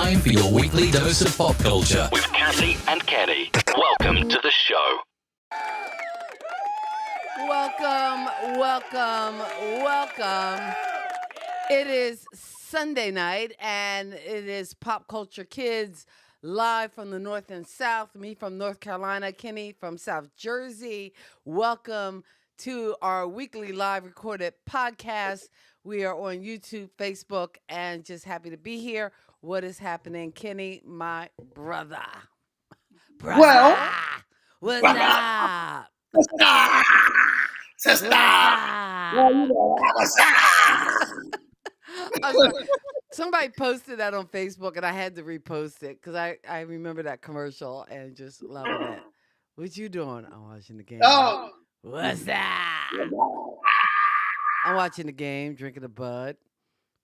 time for your weekly dose of pop culture with Cassie and Kenny. Welcome to the show. Welcome. It is Sunday night, and it is Pop Culture Kids live from the North and South. Me from North Carolina, Kenny from South Jersey. Welcome to our weekly live recorded podcast. We are on YouTube, Facebook, and just happy to be here. What is happening, Kenny, my brother? Well, What's up? Sister. What's up? I'm sorry. Somebody posted that on Facebook, and I had to repost it because I remember that commercial and just loving it. What you doing? I'm watching the game. Oh, What's up? I'm watching the game, drinking a bud.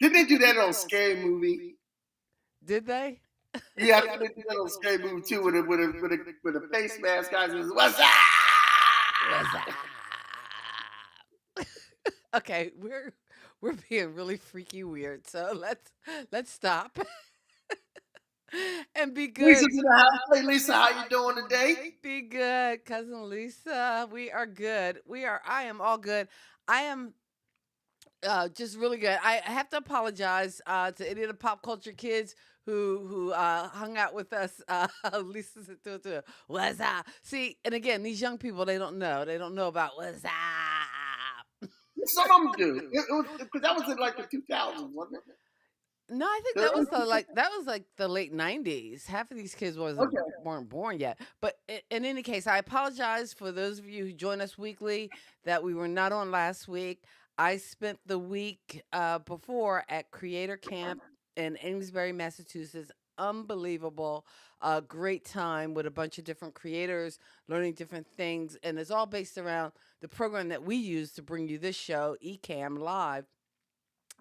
didn't they do that on Scary Movie? Did they? Yeah, I think they did that on Scary Movie too, with a face mask. Guys, says, "What's up?" What's up? Okay, we're being really freaky weird, so let's stop and be good. Lisa's in the house. Hey, Lisa, how you doing today? Be good, cousin Lisa. We are good. I am all good. I am just really good. I have to apologize to any of the pop culture kids who hung out with us. Lisa said to what's up? See, and again, these young people, they don't know. They don't know about what's up. Some of them do. Because that was in like the 2000s, wasn't it? No, I think that was like the late 90s. Half of these kids weren't born yet. But in any case, I apologize for those of you who join us weekly that we were not on last week. I spent the week before at Creator Camp in Amesbury, Massachusetts. Unbelievable. Great time with a bunch of different creators, learning different things. And it's all based around the program that we use to bring you this show, eCam Live.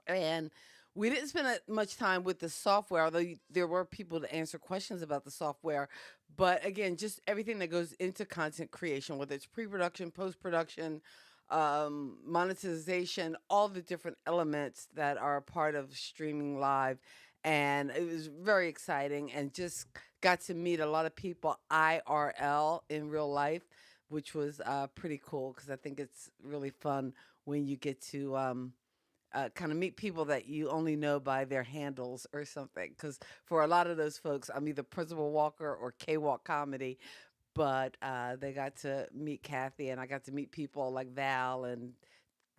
And we didn't spend much time with the software, although there were people to answer questions about the software. But again, just everything that goes into content creation, whether it's pre-production, post-production, monetization, all the different elements that are a part of streaming live. And it was very exciting, and just got to meet a lot of people IRL in real life, which was pretty cool, because I think it's really fun when you get to kind of meet people that you only know by their handles or something. Because for a lot of those folks, I'm either Principal Walker or K-Walk Comedy, but they got to meet Kathy, and I got to meet people like Val and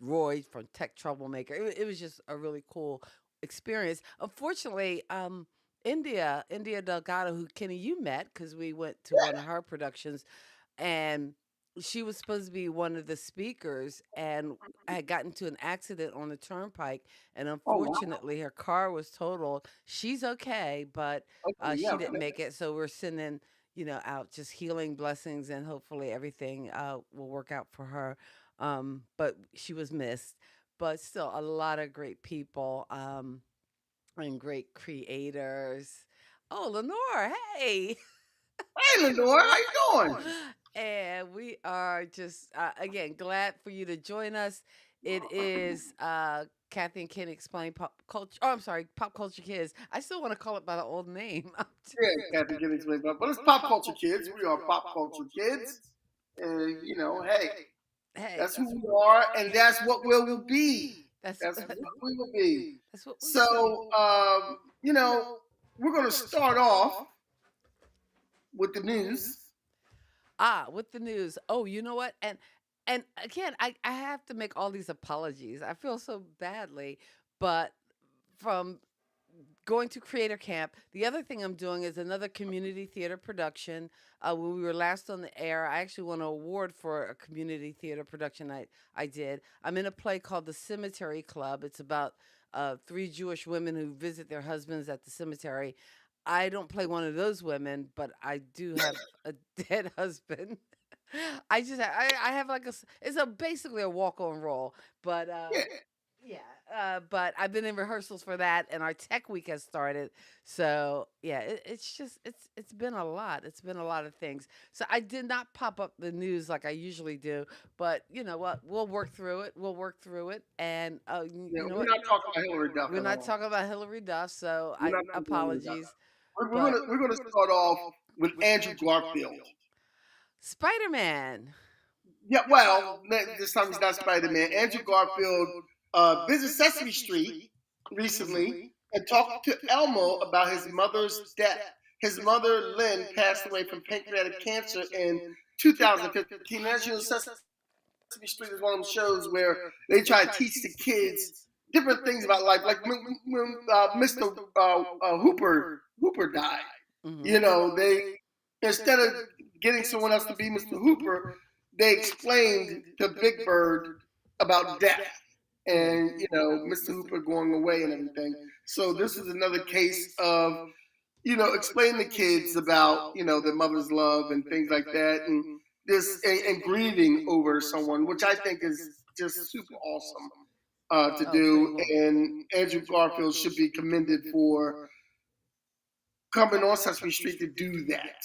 Roy from Tech Troublemaker. It was just a really cool experience. Unfortunately, India Delgado, who Kenny you met because we went to one of her productions, and she was supposed to be one of the speakers, and had gotten into an accident on the turnpike, and unfortunately her car was totaled. She's okay, but she didn't make it. So we're sending out just healing blessings, and hopefully everything will work out for her. But she was missed. But still, a lot of great people and great creators. Oh, Lenore, hey. Hey, Lenore, how you doing? And we are just, again, glad for you to join us. It is Kathy and Kenny Explain Pop Culture. Oh, I'm sorry, Pop Culture Kids. I still want to call it by the old name. Yeah, Kathy can explain, but it's Pop Culture Kids. We are Pop Culture Kids. And, hey, that's who we are, and that's what we will be. That's what we will be. That's what we So, we're going to start off with the news. With the news. Oh, you know what? And again, I have to make all these apologies. I feel so badly, but from going to Creator Camp, the other thing I'm doing is another community theater production. When we were last on the air, I actually won an award for a community theater production I did. I'm in a play called The Cemetery Club. It's about 3 Jewish women who visit their husbands at the cemetery. I don't play one of those women, but I do have a dead husband. I have like it's basically a walk-on role, but but I've been in rehearsals for that, and our tech week has started. So yeah, it's been a lot. It's been a lot of things. So I did not pop up the news like I usually do, but you know what? We'll work through it. And we're not talking about Hillary Duff. We're not talking about Hillary Duff. So apologies. We're gonna start off with Andrew Garfield. Spider-Man. Yeah, well, this time he's not Spider-Man. Andrew Garfield visited Sesame Street recently and talked to Elmo about his mother's death. His mother, Lynn, passed away from pancreatic cancer in 2015. As you know, Sesame Street is one of those shows where they try to teach the kids different things about life. Like when Mr. Hooper died, you know, they instead of getting someone else to be Mr. Hooper, they explained to Big Bird about death and Mr. Hooper going away and everything. So this is another case of explain to kids about their mother's love and things like that, and this and grieving over someone, which I think is just super awesome to do. And Andrew Garfield should be commended for coming on Sesame Street to do that.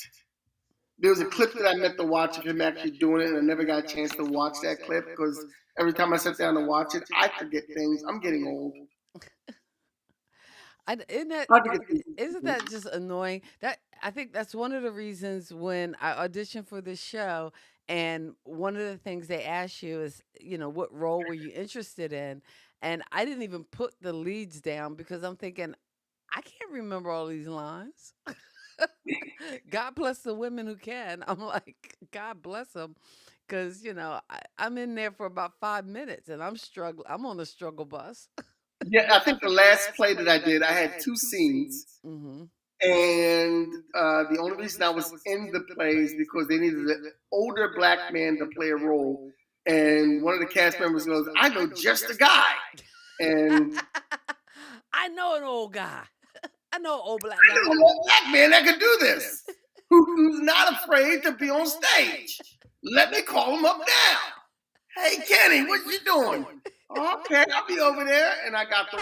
There was a clip that I meant to watch of him actually doing it, and I never got a chance to watch that clip because every time I sit down to watch it, I forget things. I'm getting old. Isn't that just annoying? I think that's one of the reasons when I auditioned for this show, and one of the things they ask you is, what role were you interested in? And I didn't even put the leads down because I'm thinking, I can't remember all these lines. God bless the women who can. I'm like, God bless them. Because, I'm in there for about 5 minutes and I'm struggling. I'm on the struggle bus. Yeah, I think the last play that I did, I had 2 scenes. Mm-hmm. And the only reason I was in the play is because they needed an older black man to play a role. And one of the cast members goes, I know just a guy. And I know an old guy. I know an old black guy. I know an old black man that can do this. Who's not afraid to be on stage. Let me call him up now. Hey, Kenny, what you doing? Okay, I'll be over there. And I got the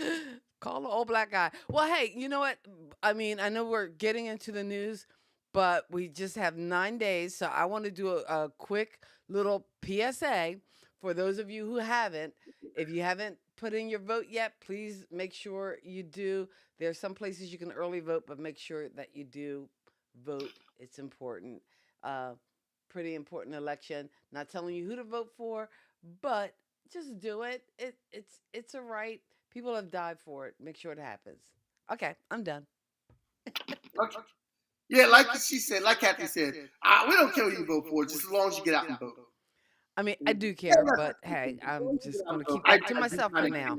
role. Call the old black guy. Well, hey, you know what? I mean, I know we're getting into the news, but we just have 9 days. So I want to do a quick little PSA for those of you who haven't. If you haven't put in your vote yet, please make sure you do. There's some places you can early vote, but make sure that you do vote. It's important. Pretty important election. Not telling you who to vote for, but just do it. It's a right. People have died for it. Make sure it happens. Okay, I'm done. Okay. Yeah, like she said, like Kathy said, we don't care who you vote for, just as long as you get out and vote. I mean, I do care, but hey, I'm just going to keep that to myself for now.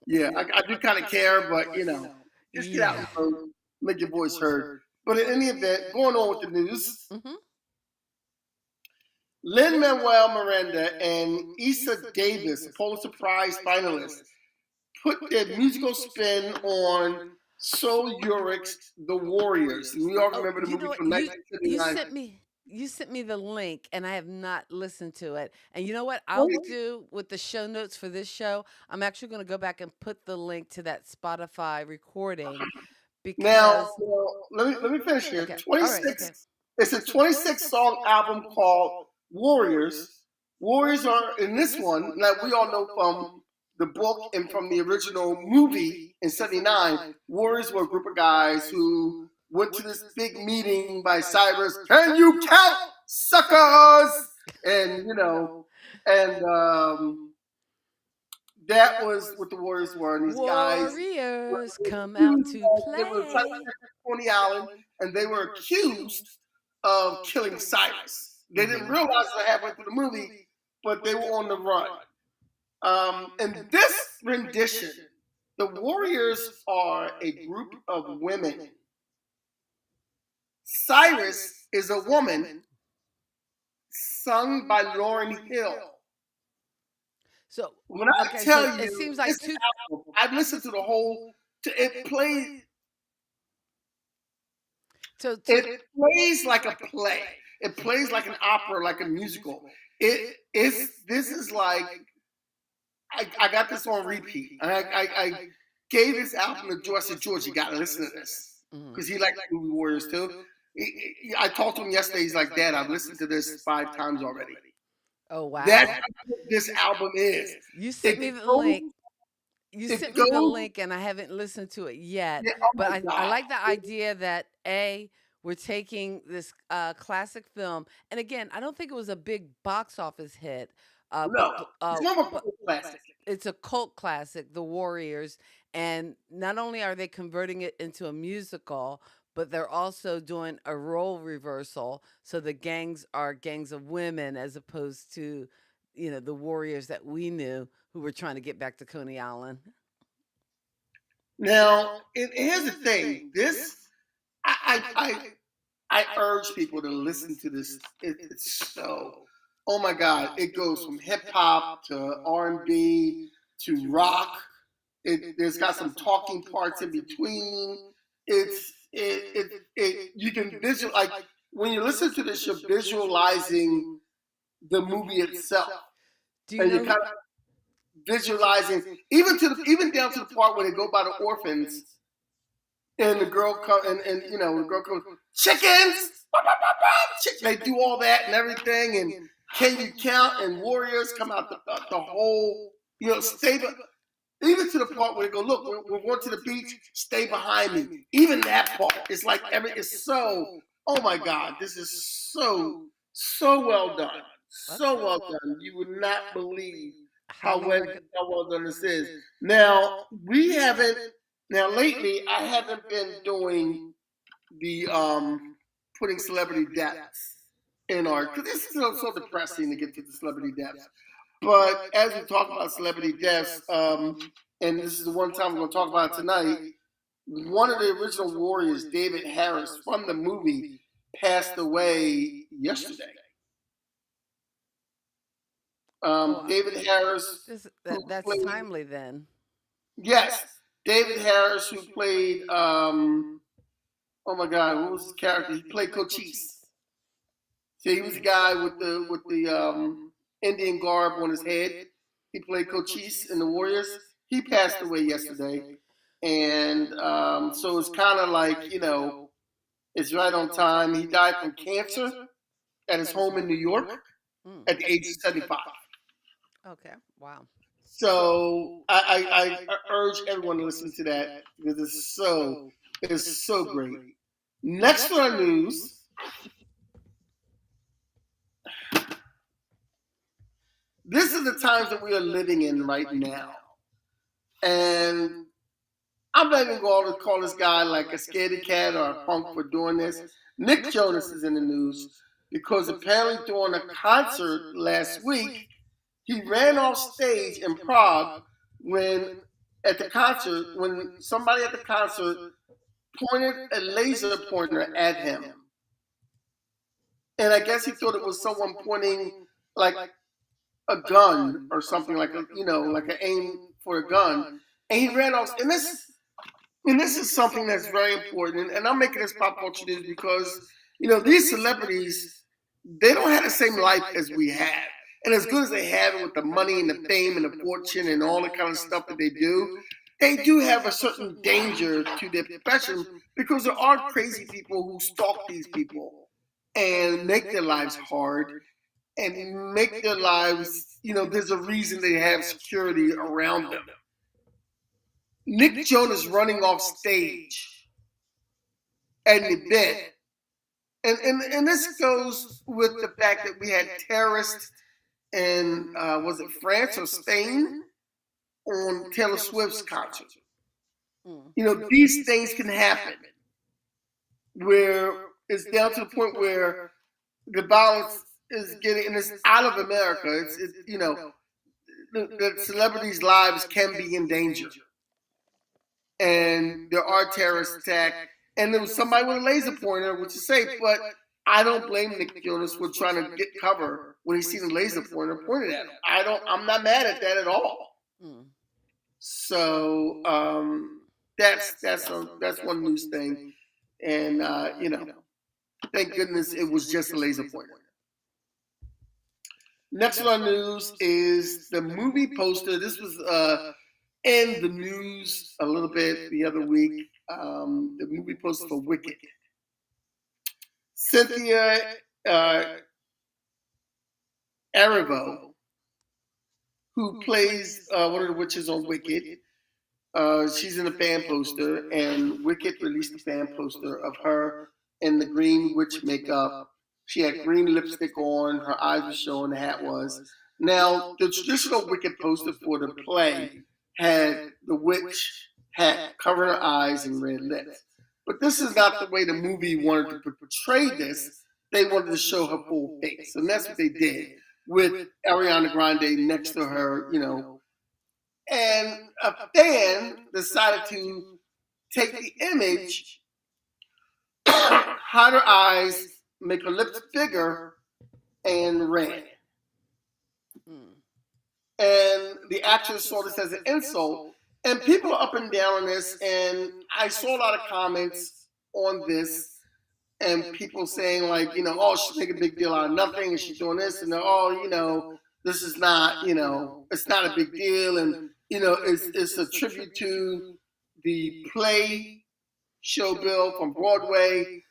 Yeah, I do kind of care, but just get out and vote, make your voice heard. But in any event, going on with the news, Lin-Manuel Miranda and Issa Davis, Pulitzer Prize finalists, put their musical spin on Sol Urich's The Warriors. And we all remember the movie from 1979. You sent me the link, and I have not listened to it. And you know what I'll do with the show notes for this show? I'm actually going to go back and put the link to that Spotify recording. Because now let me finish here. Okay. 26. Right, okay. It's a 26-song album called Warriors. Warriors are in this one, like we all know from the book and from the original movie in '79. Warriors were a group of guys who went to this big meeting by Cyrus. Can you count, suckers? And that was what the Warriors were. And these Warriors come out to play. They were Coney Island, and they were accused of killing Cyrus. They didn't realize what happened through the movie, but they were on the run. In this rendition, the Warriors are a group of women. Cyrus is a woman, sung by Lauryn Hill. So when I tell you, it seems like I've listened to the whole. It plays. It plays like a play. It plays like an opera, like a musical. This is like I got this on repeat, and I gave this album to George. I said, George, you got to listen to this because he liked movie Warriors too. I talked to him yesterday. He's like, Dad, I've listened to this 5 times already. Oh wow! That's what this album is. You sent me the link. You It sent me the goes. link and I haven't listened to it yet, Yeah, oh but my I God. like the idea that we're taking this classic film, and again, I don't think it was a big box office hit, No, it's more of a but cult classic. it's a cult classic, The Warriors, and not only are they converting it into a musical, but they're also doing a role reversal, so the gangs are gangs of women as opposed to, the warriors that we knew who were trying to get back to Coney Island. Now, here's the thing. This, I urge people to listen to this. It's so, oh my God! It goes from hip hop to R&B to rock. There's got some talking parts in between. You can visual like when you listen to this, you're visualizing the movie itself, Do you and know you're who? kind of visualizing even down to the part where they go by the orphans. And the girl comes, and the girl comes, chickens! They do all that and everything, and can you count? And warriors come out the whole, stable. Even to the part where they go, look, we're going to the beach, stay behind me. Even that part, it's like it's so, oh my God, this is so well done. So well done. You would not believe How how long well, how well done this is. Now, lately, I haven't been doing the, putting celebrity deaths in our, because this is so depressing to get to the celebrity deaths. But as we talk about celebrity deaths, and this is the one time we're going to talk about it tonight, one of the original warriors, David Harris, from the movie, passed away yesterday. David Harris, who That's played, timely then. yes, David Harris, who played, oh my God, what was his character? He played Cochise. So he was the guy with the Indian garb on his head. He played Cochise in the Warriors. He passed away yesterday, and so it's kind of like it's right on time. He died from cancer at his home in New York at the age of 75. Okay. Wow. So I urge everyone to listen to that because it's so great. Next on our news. This is the times that we are living in right now. And I'm not even going to call this guy like a scaredy cat or a punk for doing this. Nick Jonas is in the news because apparently during a concert last week, he ran off stage in Prague when somebody at the concert pointed a laser pointer at him. And I guess he thought it was someone pointing like a gun or something like like an aim for a gun, and he ran off. And this is something that's very important. And I'm making this pop culture news because these celebrities, they don't have the same life as we have. And as good as they have it with the money and the fame and the fortune and all the kind of stuff that they do have a certain danger to their profession because there are crazy people who stalk these people and make their lives hard and make their lives, there's a reason they have security around them. Nick Jonas running off stage at an event, and this goes with the fact that we had terrorists in, was it France or Spain, on Taylor Swift's concert. These things can happen where it's down to the point where the violence is getting, and it's out of America. The celebrities' lives can be in danger. And there are terrorist attacks. And there was somebody with a laser pointer, which is safe, but I don't blame Nick Jonas for trying to get cover when he's seen a laser pointer pointed at him. I'm not mad at that at all. So that's one news thing. And thank goodness it was just a laser pointer. Next on our news is the movie poster. This was in the news a little bit the other week. The movie poster for Wicked. Cynthia Erivo, who plays one of the witches on Wicked, She's in a fan poster, and Wicked released a fan poster of her in the green witch makeup. She had green lipstick on, her eyes were showing, the hat was. Now, the traditional Wicked poster for the play had the witch hat covering her eyes and red lips. But this is not the way the movie wanted to portray this. They wanted to show her full face. And that's what they did with Ariana Grande next to her, and a fan decided to take the image, hide her eyes, make her lips bigger, and ran. And the actress saw this as an insult. And people are up and down on this. And I saw a lot of comments on this. And people saying, like, oh, she's making a big deal out of nothing. And she's doing this. And this is not, it's not a big deal. And, it's a tribute to the play show bill from Broadway.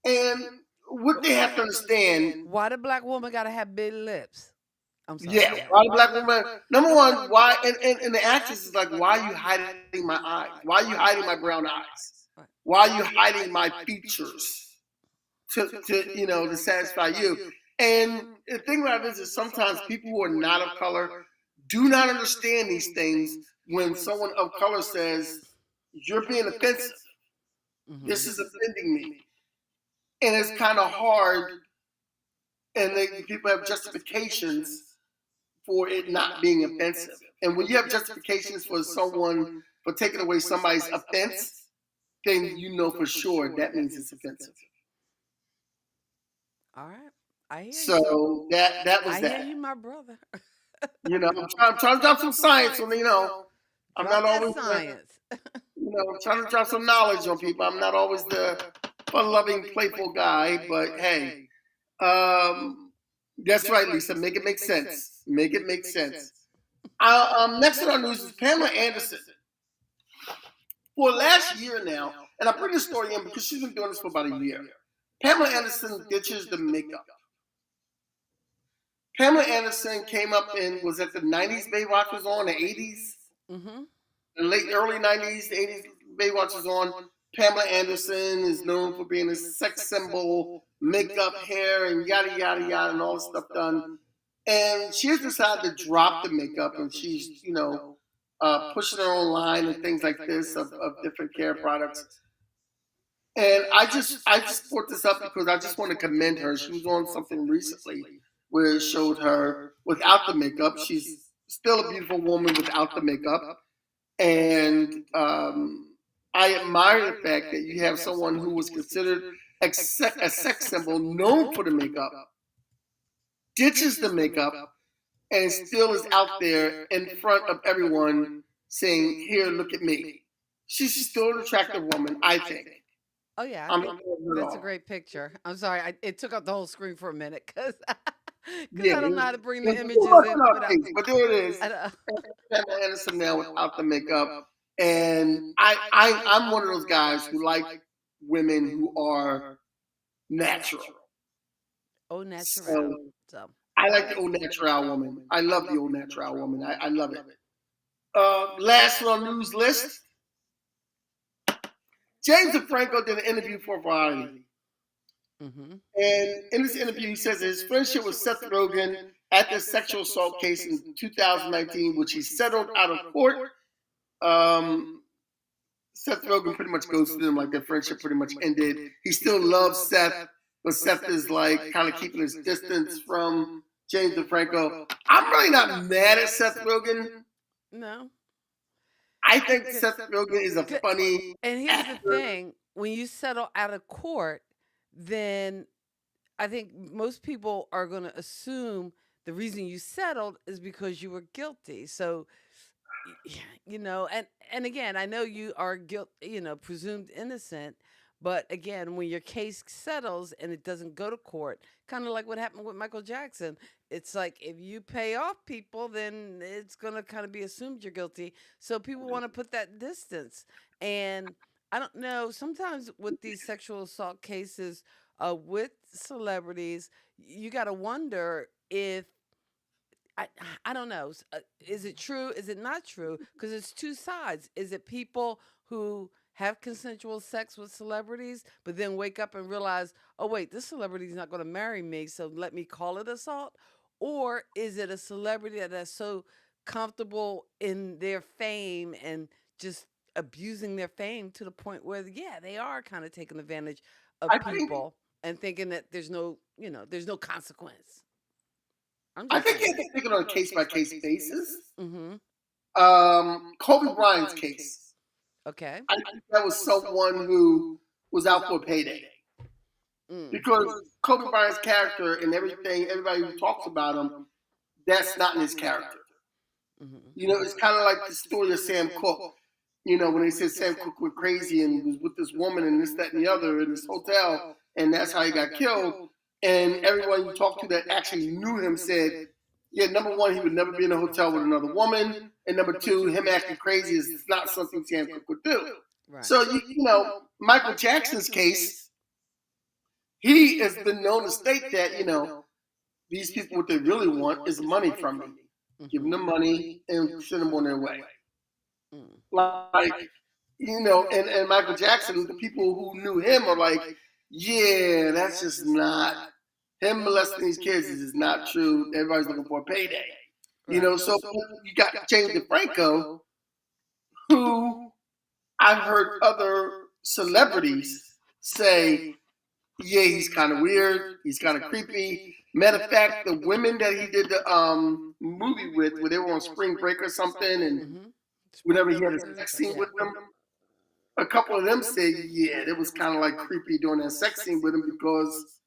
And what they have to understand. Why the black woman got to have big lips? I'm sorry. Yeah, why the black woman? Number one, why? And the actress is like, why are you hiding my eyes? Why are you hiding my brown eyes? Why are you hiding my features to satisfy you? And the thing about it is sometimes people who are not of color do not understand these things when someone of color says, you're being offensive. Mm-hmm. This is offending me. And it's kind of hard, and people have justifications for it not being offensive. And when you have justifications for someone, for taking away somebody's offense, then you know for sure that means it's offensive. All right. I hear so you. that was I that. I hear you, my brother. I'm trying to drop some science on, I'm not always science. I'm trying to drop some knowledge on people. I'm not always the fun-loving, playful guy, but hey, that's right, Lisa. Make it make sense. Make it make sense. Next on our news is Pamela Anderson. For last year now, and I bring this story in because she's been doing this for about a year. Pamela Anderson ditches the makeup. Pamela Anderson came up in, was that the 90s Baywatch was on, the 80s? Mm-hmm. The early 90s, the 80s Baywatch was on. Pamela Anderson is known for being a sex symbol, makeup, hair, and yada, yada, yada, and all this stuff done. And she has decided to drop the makeup, and she's, pushing her own line and things like this of different care products. And I just brought this up because I just want to commend her. She was on something recently where it showed her without the makeup. She's still a beautiful woman without the makeup. And I admire the fact that you have someone who was considered a sex symbol known for the makeup, ditches the makeup, and still is out there in front of everyone saying, here, look at me. She's still an attractive woman, I think. Oh, yeah. That's a great picture. I'm sorry. It took up the whole screen for a minute because I don't know how to bring the images in. But there it is. Pamela Anderson now without the makeup. And I'm one of those guys who like women who are natural. Oh, natural. So, I like the old natural woman. I love the old natural woman. I love it. Last on the news list, James DeFranco did an interview for Variety. Mm-hmm. And in this interview, he says that his friendship with Seth Rogen at the sexual assault case in 2019, which he settled out of court. Seth Rogen pretty much goes to them like their friendship pretty much ended. He still loves Seth, but Seth is like kind of keeping his distance from James DeFranco. I'm really not mad at Seth Rogen. No. I think Seth Rogen is a funny And here's the thing. When you settle out of court, then I think most people are going to assume the reason you settled is because you were guilty. So, and again, I know you are presumed innocent. But again, when your case settles and it doesn't go to court, kind of like what happened with Michael Jackson, it's like if you pay off people, then it's going to kind of be assumed you're guilty. So people want to put that distance. And I don't know, sometimes with these sexual assault cases with celebrities, you got to wonder if I I don't know. Is it true? Is it not true? Because it's two sides. Is it people who have consensual sex with celebrities, but then wake up and realize, oh wait, this celebrity's not going to marry me, so let me call it assault? Or is it a celebrity that's so comfortable in their fame and just abusing their fame to the point where, yeah, they are kind of taking advantage of I think people and thinking that there's no consequence. I'm I just think you saying. have to take it on a case by case basis. Mm-hmm. Kobe Bryant's case. Okay. I think that was someone who was out for a payday. Mm. Because Kobe Bryant's character and everything, everybody who talks about him, that's not in his character. Mm-hmm. You know, it's kind of like the story of Sam Cooke. You know, when they said Sam Cooke went crazy and was with this woman and this, that, and the other in this hotel, and that's how he got killed. And everyone you talked to that actually knew him said, yeah, number one, he would never be in a hotel with another woman. And number two, him acting crazy is not something Sam Cooke would do. Right. So, you know, Michael Jackson's case, he has been known to state that, you know, these people, what they really want is money from me. Give them the money and send them on their way. Mm. Like, you know, and Michael Jackson, the people who knew him are like, yeah, that's just not, him molesting these kids is just not true. Everybody's looking for a payday. You know, so you got James DeFranco, who I've heard other celebrities say, yeah, he's kind of weird. He's kind of creepy. Matter of fact, the women that he did the movie with, where they were on spring break or something, and Mm-hmm. whenever he had a sex scene with them, a couple of them said, yeah, it was kind of like creepy doing that sex scene with him because,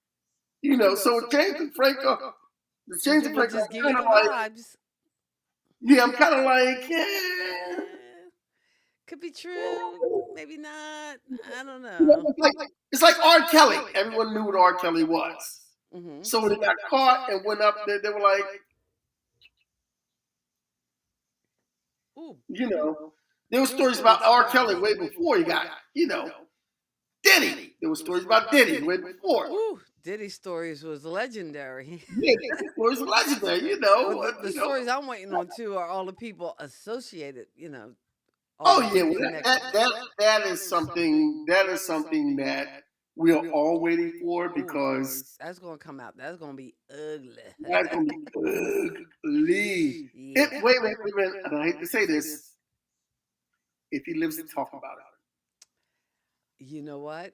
you know, so the James People DeFranco, just give kind you of the like, vibes. yeah, I'm kind of like, yeah. Could be true, maybe not. I don't You know, know. it's like R. Kelly. Everyone knew what R. Kelly was. Mm-hmm. So when he got caught and went up there, they were like, Ooh, you know, there were stories about R. Kelly way before he got, you know, Diddy. There were stories about Diddy way before. ooh, Diddy stories was legendary. Yeah, Diddy was legendary, you Well, know. the stories I'm waiting on too are all the people associated. All Oh the yeah, big well, connections. that is something that we are all waiting for Ooh, because that's gonna come out. That's gonna be ugly. that's gonna be ugly. Yeah. Wait, and I hate to say this, if he lives to talk about You know what?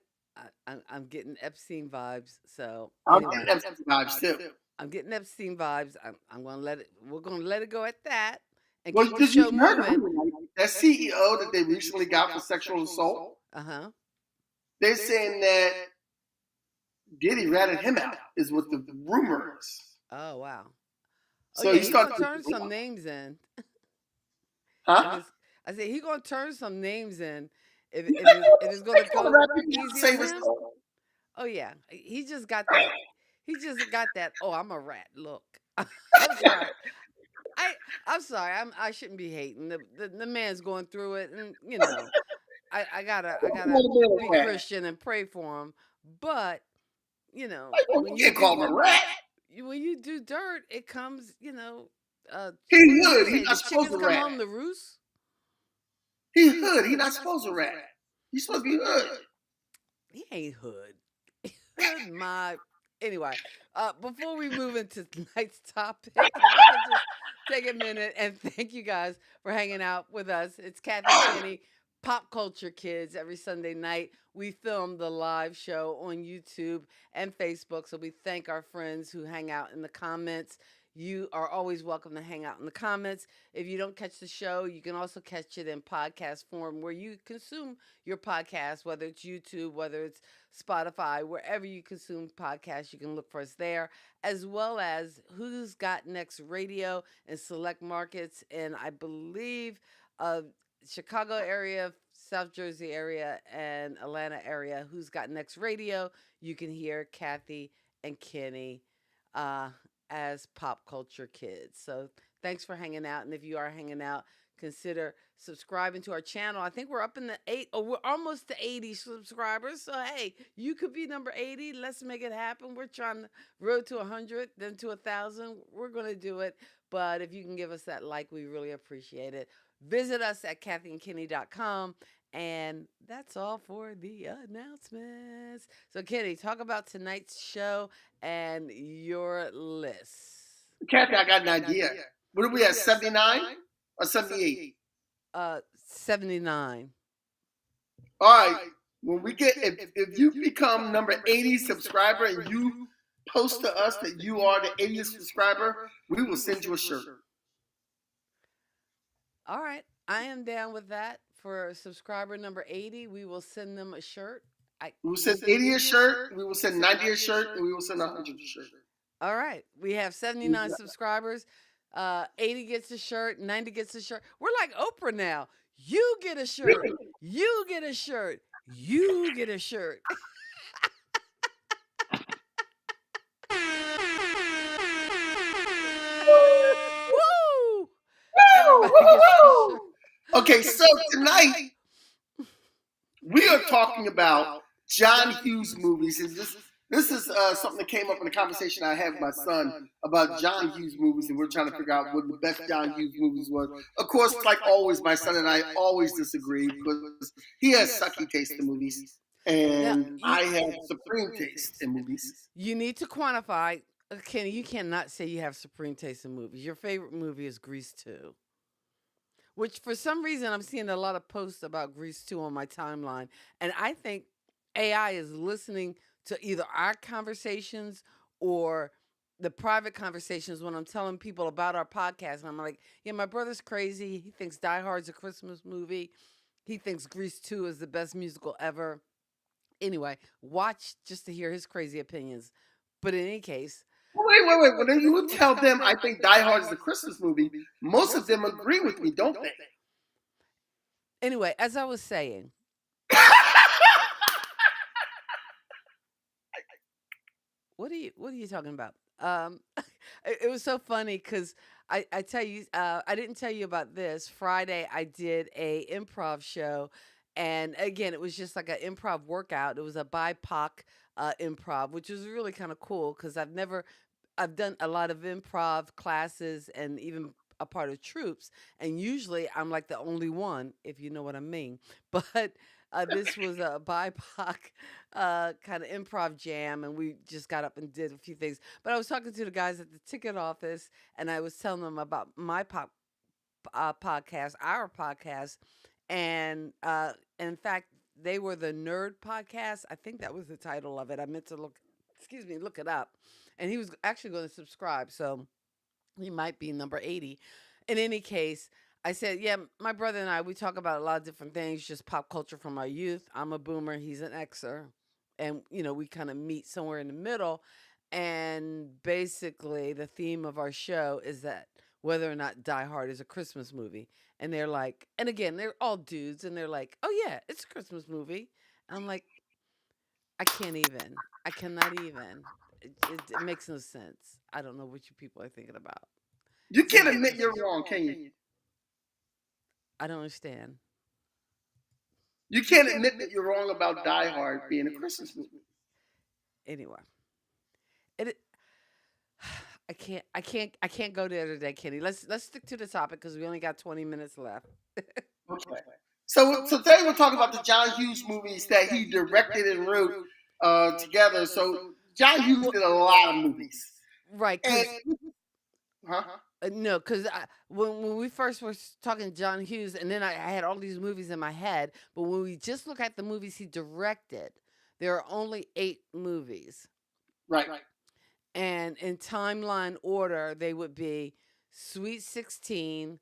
I'm getting Epstein vibes. So it. I'm anyway, getting Epstein vibes too. I'm getting Epstein vibes. I'm gonna let it. We're gonna let it go at that and Well, keep the did you show heard the moving. rumor, right? That CEO that they recently got for sexual assault? Uh huh. They're saying that Diddy ratted him out, is what the rumor is. Oh wow. Oh So yeah, he he gonna started, turn some names in. If huh? it's, I said he gonna turn some names in. You If it's they gonna call go rap people easy say on this. him. Oh yeah, he just got that. He just got that. Oh, I'm a rat. Look, I'm sorry. I I'm sorry. I shouldn't be hating. The man's going through it, and I gotta be Christian and pray for him. But when You you can't call him a rat. when you do dirt, it comes. He What do they hood. He's say? not The supposed chickens to come rat. home to roost. He hood. He's not supposed to rat. He's supposed to be hood. He ain't hood. Hood my anyway. Before we move into tonight's topic, if I could just take a minute and thank you guys for hanging out with us. It's Kathy and Kenny, Pop Culture Kids. Every Sunday night, we film the live show on YouTube and Facebook. So we thank our friends who hang out in the comments. You are always welcome to hang out in the comments. If you don't catch the show, you can also catch it in podcast form where you consume your podcast, whether it's YouTube, whether it's Spotify, wherever you consume podcasts, you can look for us there, as well as Who's Got Next Radio in select markets in, I believe, Chicago area, South Jersey area, and Atlanta area. Who's Got Next Radio? You can hear Kathy and Kenny uh, as Pop Culture Kids. So thanks for hanging out. And if you are hanging out, consider subscribing to our channel. I think we're up in the we're almost to 80 subscribers. So hey, you could be number 80. Let's make it happen. We're trying to road to 100, then to 1,000. We're gonna do it. But if you can give us that like, we really appreciate it. Visit us at kathyandkenny.com. And that's all for the announcements. So, Kenny, talk about tonight's show and your list. Kathy, I got an idea. What are we at, 79 or 78? 79. All right. When we get, if you become number 80 subscriber and you post to us that you are the 80th subscriber, we will send you a shirt. All right. I am down with that. For subscriber number 80, we will send them a shirt. We will send 80 a shirt, we will send 90 a shirt, and we will send 100 a shirt. All right. We have 79 subscribers. 80 gets a shirt, 90 gets a shirt. We're like Oprah now. You get a shirt. You get a shirt. You get a shirt. Woo! Everybody gets a shirt. Okay, so tonight we are talking about John Hughes movies. And this is something that came up in a conversation I had with my son about John Hughes movies, and we're trying to figure out what the best John Hughes movies was. Of course, like always, my son and I always disagree because he has sucky taste in movies, and I have supreme taste in movies. You need to quantify. Kenny, you cannot say you have supreme taste in movies. Your favorite movie is Grease 2. Which, for some reason, I'm seeing a lot of posts about Grease 2 on my timeline. And I think AI is listening to either our conversations or the private conversations when I'm telling people about our podcast. And I'm like, yeah, my brother's crazy. He thinks Die Hard's a Christmas movie. He thinks Grease 2 is the best musical ever. Anyway, watch just to hear his crazy opinions. But in any case... Wait. When you tell them I think Die Hard is a Christmas movie, most of them agree with me, don't they? Anyway, as I was saying... What are you talking about? It was so funny because I tell you, I didn't tell you about this. Friday, I did a improv show. And again, it was just like an improv workout. It was a BIPOC improv, which was really kind of cool because I've done a lot of improv classes and even a part of troops. And usually I'm like the only one, if you know what I mean. But this was a BIPOC kind of improv jam, and we just got up and did a few things. But I was talking to the guys at the ticket office, and I was telling them about my podcast, our podcast. And in fact, they were the Nerd Podcast. I think that was the title of it. I meant to look it up. And he was actually going to subscribe, so he might be number 80. In any case, I said, yeah, my brother and I, we talk about a lot of different things, just pop culture from our youth. I'm a boomer. He's an Xer. And, we kind of meet somewhere in the middle. And basically, the theme of our show is that whether or not Die Hard is a Christmas movie. And they're like, and again, they're all dudes, and they're like, oh, yeah, it's a Christmas movie. And I'm like, I cannot even. It makes no sense. I don't know what you people are thinking about. You can't admit you're wrong, can you? I don't understand. You can't admit that you're wrong about Die Hard being a Christmas movie. Anyway, I can't go there today, Kenny. Let's stick to the topic because we only got 20 minutes left. Okay. So today we're talking about the John Hughes movies that he directed and wrote together. So John Hughes did a lot of movies. Right. Huh? No, because when we first were talking John Hughes, and then I had all these movies in my head, but when we just look at the movies he directed, there are only 8 movies. Right. And in timeline order, they would be Sweet 16,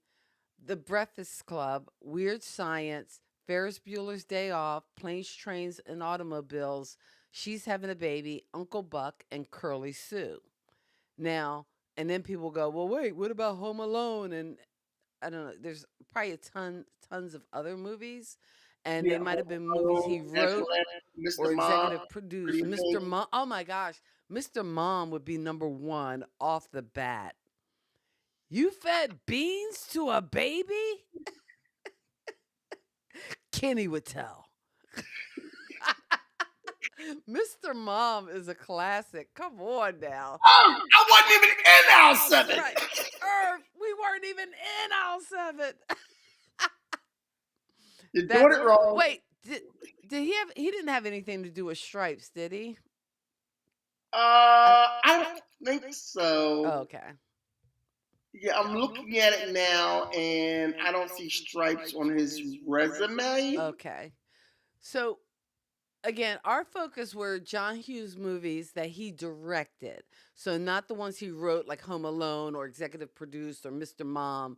The Breakfast Club, Weird Science, Ferris Bueller's Day Off, Planes, Trains, and Automobiles, She's Having a Baby, Uncle Buck, and Curly Sue. Now, and then people go, well, wait, what about Home Alone? And I don't know, there's probably tons of other movies. And they might have been movies he wrote or executive produced. Mr. Mom, oh my gosh, Mr. Mom would be number 1 off the bat. You fed beans to a baby? Kenny would tell. Mr. Mom is a classic. Come on now. Oh, I wasn't even in aisle 7. Right. We weren't even in aisle 7. You're doing it wrong. Wait, did he didn't have anything to do with stripes, did he? I don't think so. Oh, okay. Yeah, I'm looking at it now, and I don't see stripes on his resume. Okay. So, again, our focus were John Hughes movies that he directed. So, not the ones he wrote, like Home Alone or executive produced or Mr. Mom,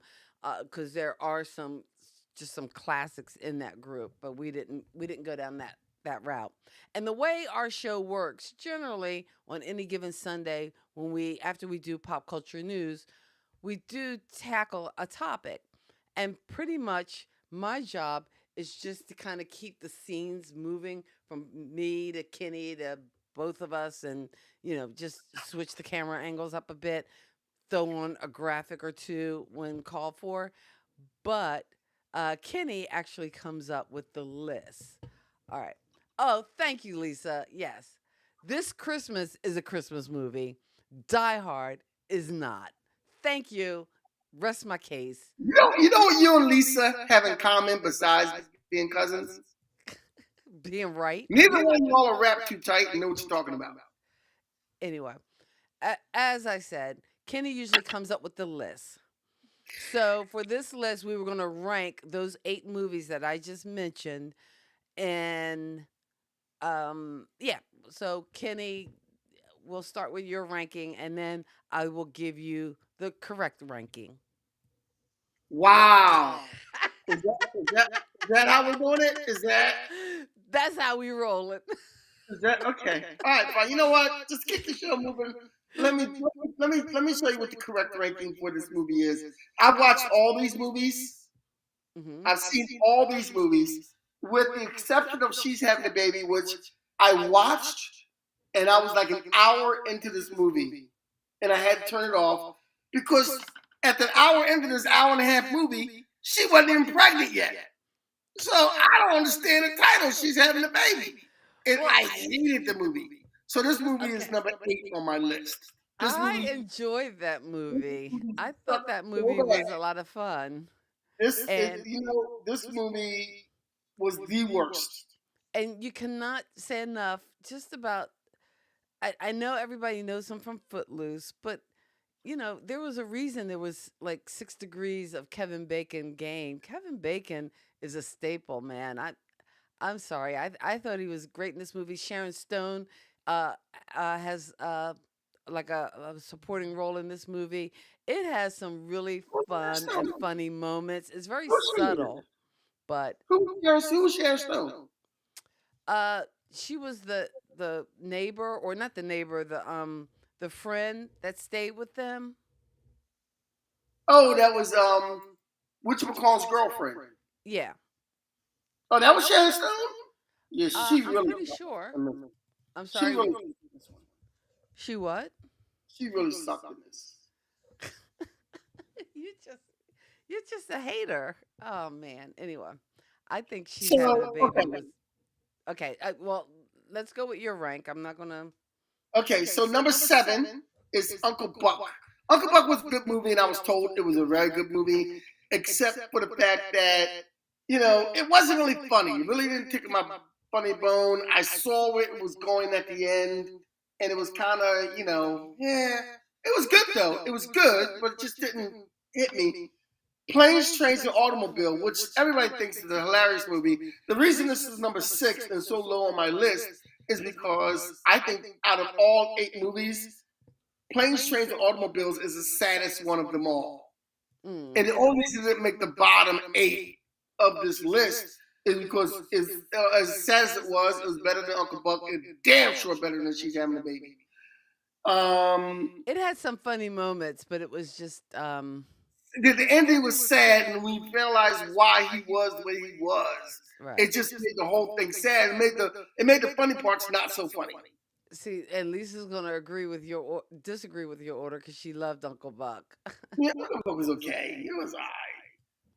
because there are some classics in that group, but we didn't go down that route. And the way our show works, generally on any given Sunday, after we do pop culture news, we do tackle a topic. And pretty much my job is just to kind of keep the scenes moving from me to Kenny to both of us, and just switch the camera angles up a bit, throw on a graphic or two when called for. But Kenny actually comes up with the list. All right. Oh, thank you, Lisa. Yes. This Christmas is a Christmas movie. Die Hard is not. Thank you. Rest my case. You know what you and Lisa have in common besides being cousins? Being right. Neither one of y'all are wrapped too tight and know what you're talking about. Anyway, as I said, Kenny usually comes up with the list. So for this list, we were going to rank those 8 movies that I just mentioned. And so Kenny, we'll start with your ranking, and then I will give you the correct ranking. Wow. Is that how we're doing it? That's how we roll it. Is that okay? All right, fine. You know what? Just keep the show moving. Let me show you what the correct ranking for this movie is. I've watched all these movies. Mm-hmm. I've seen all these movies, with the exception of She's Having a Baby, which I watched, and I was like an hour into this movie, and I had to turn it off because at the hour into this hour and a half movie, she wasn't even pregnant yet. So I don't understand the title. She's having a baby, and I hated the movie. So this movie is number 8 on my list. I enjoyed that movie. I thought that movie was a lot of fun. This movie was the worst. And you cannot say enough just about. I know everybody knows him from Footloose, but there was a reason there was like 6 degrees of Kevin Bacon game. Kevin Bacon is a staple, man. I'm sorry. I thought he was great in this movie. Sharon Stone has like a supporting role in this movie. It has some really fun and funny moments. It's very subtle, but who's Sharon Stone? She was the neighbor, or not the neighbor, the friend that stayed with them. Oh, that was whatchamacallit's girlfriend. Yeah. Oh, that was Sharon Stone? Yeah, she I'm really. pretty sure. I'm sorry. She what? She really sucked in this. You're just a hater. Oh man. Anyway, I think She's Having a Baby was okay. Well, let's go with your rank. I'm not gonna. Okay, so number 7 is Uncle Buck. Uncle Buck was a good movie, and I was told it was a very good movie, except for the fact that it wasn't really funny. It really didn't tickle my funny bone. I saw where it was going at the end, and it was kind of, it was good though. It was good, but it just didn't hit me. Planes, Trains, and Automobile, which everybody thinks is a hilarious movie. The reason this is number 6 and so low on my list is because I think out of all 8 movies, Planes, Trains, and Automobiles is the saddest one of them all. And the only reason it didn't make the bottom 8 of this list is because as sad as it was better than Uncle Buck, and damn sure better than She's Having a Baby. It had some funny moments, but it was just the ending was sad, and we realized why he was the way he was. Right. It just made the whole thing sad. It made the funny parts not so funny. See, and Lisa's gonna disagree with your order because she loved Uncle Buck. Yeah, Uncle Buck was okay. It was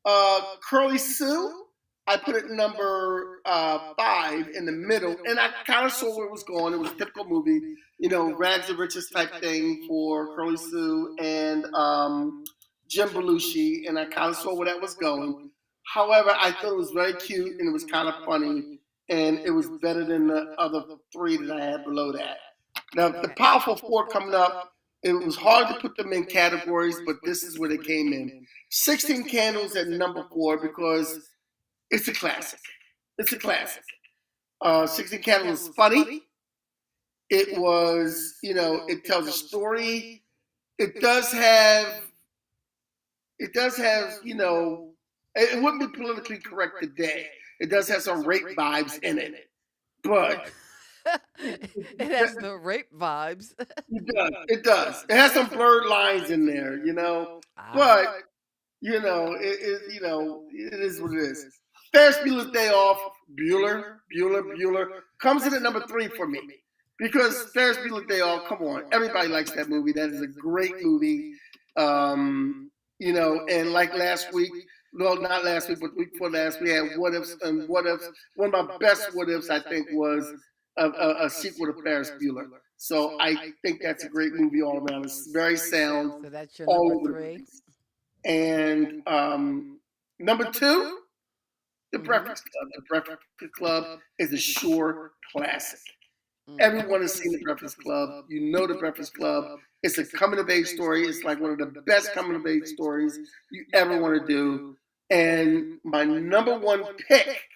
alright. Curly Sue. I put it number 5 in the middle, and I kind of saw where it was going. It was a typical movie, rags to riches type thing for Curly Sue and Jim Belushi, and I kind of saw where that was going. However, I thought it was very cute and it was kind of funny, and it was better than the other three that I had below that. Now, the Powerful Four coming up, it was hard to put them in categories, but this is where they came in. 16 Candles at number 4 because it's a classic. It's a classic. 16 Candles was funny. It was, it tells a story. It does have, it wouldn't be politically correct today. It does have some rape vibes in it. But it has the rape vibes. It does. It does. It has some blurred lines in there, But it is what it is. Ferris Bueller's Day Off, Bueller, comes in at number 3 for me. Because Ferris Bueller's Day Off, come on, everybody likes that movie. That is a great movie. And like last week, well, not last week, but the week before last, we had What Ifs and What Ifs. One of my best What Ifs, I think, was a sequel to Ferris Bueller. So I think that's a great movie all around. It's very sound. So that's your number 3. And number 2, The Breakfast Club. The Breakfast Club is a sure classic. Everyone has seen The Breakfast Club. You know The Breakfast Club. It's a coming-of-age story. It's like one of the best coming-of-age stories you ever want to do. And my number 1 pick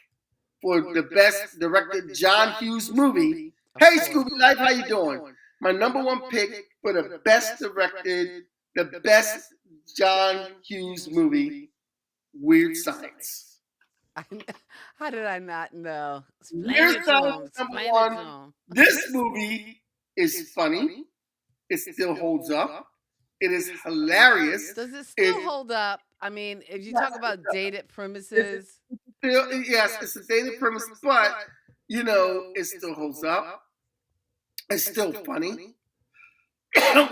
for the best directed John Hughes movie. Hey, Scooby Life, how you doing? My number 1 pick for the best directed, the best John Hughes movie, Weird Science. How did I not know? Weird Science number 1. This movie is funny. It still holds up. It is hilarious. Does it still hold up? I mean, if you talk about dated premises. Yes, it's a dated premise, but, it still holds up. It's still funny.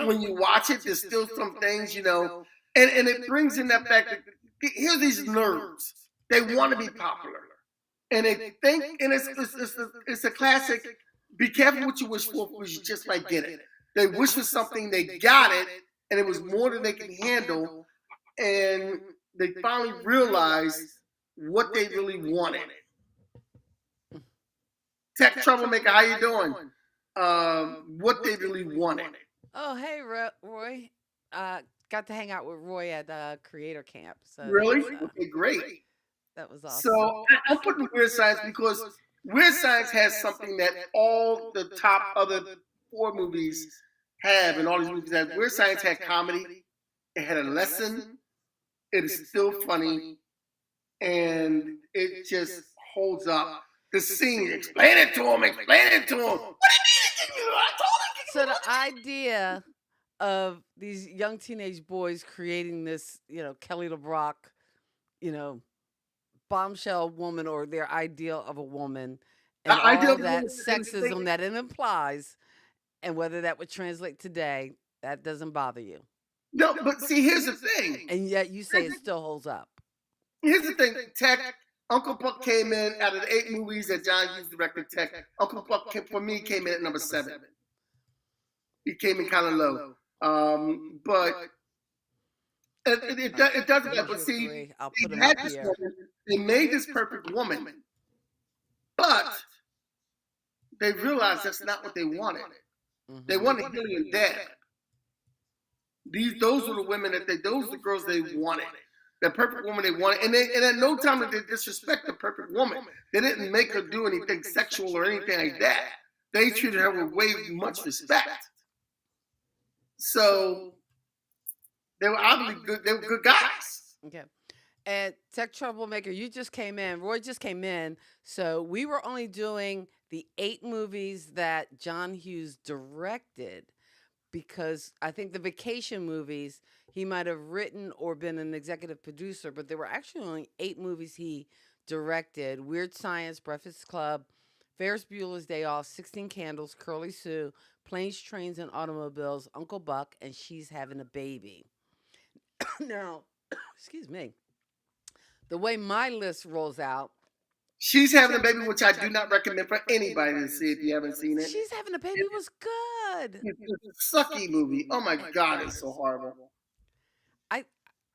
When you watch it, there's still some things, and it brings in that fact that here's these nerds. They want to be popular. And they think, and it's a classic, be careful what you wish for because you just might get it. They wish for something, they got it, and it was more than they can handle, and they finally realized what they really wanted. Tech Troublemaker, how you doing? What they really wanted. Oh, hey, Roy. Got to hang out with Roy at Creator Camp. So really? Okay, great. That was awesome. So I'm putting Weird Science because Weird Science has something that all the top other 4 movies have, and all these movies have. Weird Science had comedy. It had a lesson. It is still funny, and it just holds up. The scene, explain it to him. What do you mean? So the idea of these young teenage boys creating this, Kelly LeBrock, bombshell woman or their ideal of a woman, and all that sexism that it implies, and whether that would translate today, that doesn't bother you. No, but see, here's the thing. And yet you say it still holds up. Here's the thing. Uncle Buck came in out of the 8 movies that John Hughes directed. Uncle Buck, for me, came in at number 7. He came in kind of low. But it doesn't matter. But see, they made this perfect woman, but they realized that's not what they wanted. Mm-hmm. They wanted Hilly and Dad. Those were the women those are the girls they wanted. The perfect woman they wanted. And at no time did they disrespect the perfect woman. They didn't make her do anything sexual or anything like that. They treated her with way much respect. So they were obviously good. They were good guys. Okay. And Tech Troublemaker, you just came in. Roy just came in. So we were only doing the 8 movies that John Hughes directed, because I think the vacation movies he might have written or been an executive producer, but there were actually only 8 movies he directed: Weird Science, Breakfast Club, Ferris Bueller's Day Off, 16 Candles, Curly Sue, Planes, Trains, and Automobiles, Uncle Buck, and She's Having a Baby. Now, excuse me, the way my list rolls out She's Having a Baby, which I do not recommend for anybody to see if you haven't seen it. She's Having a Baby was good. It's a sucky movie. Oh my God, it's so horrible.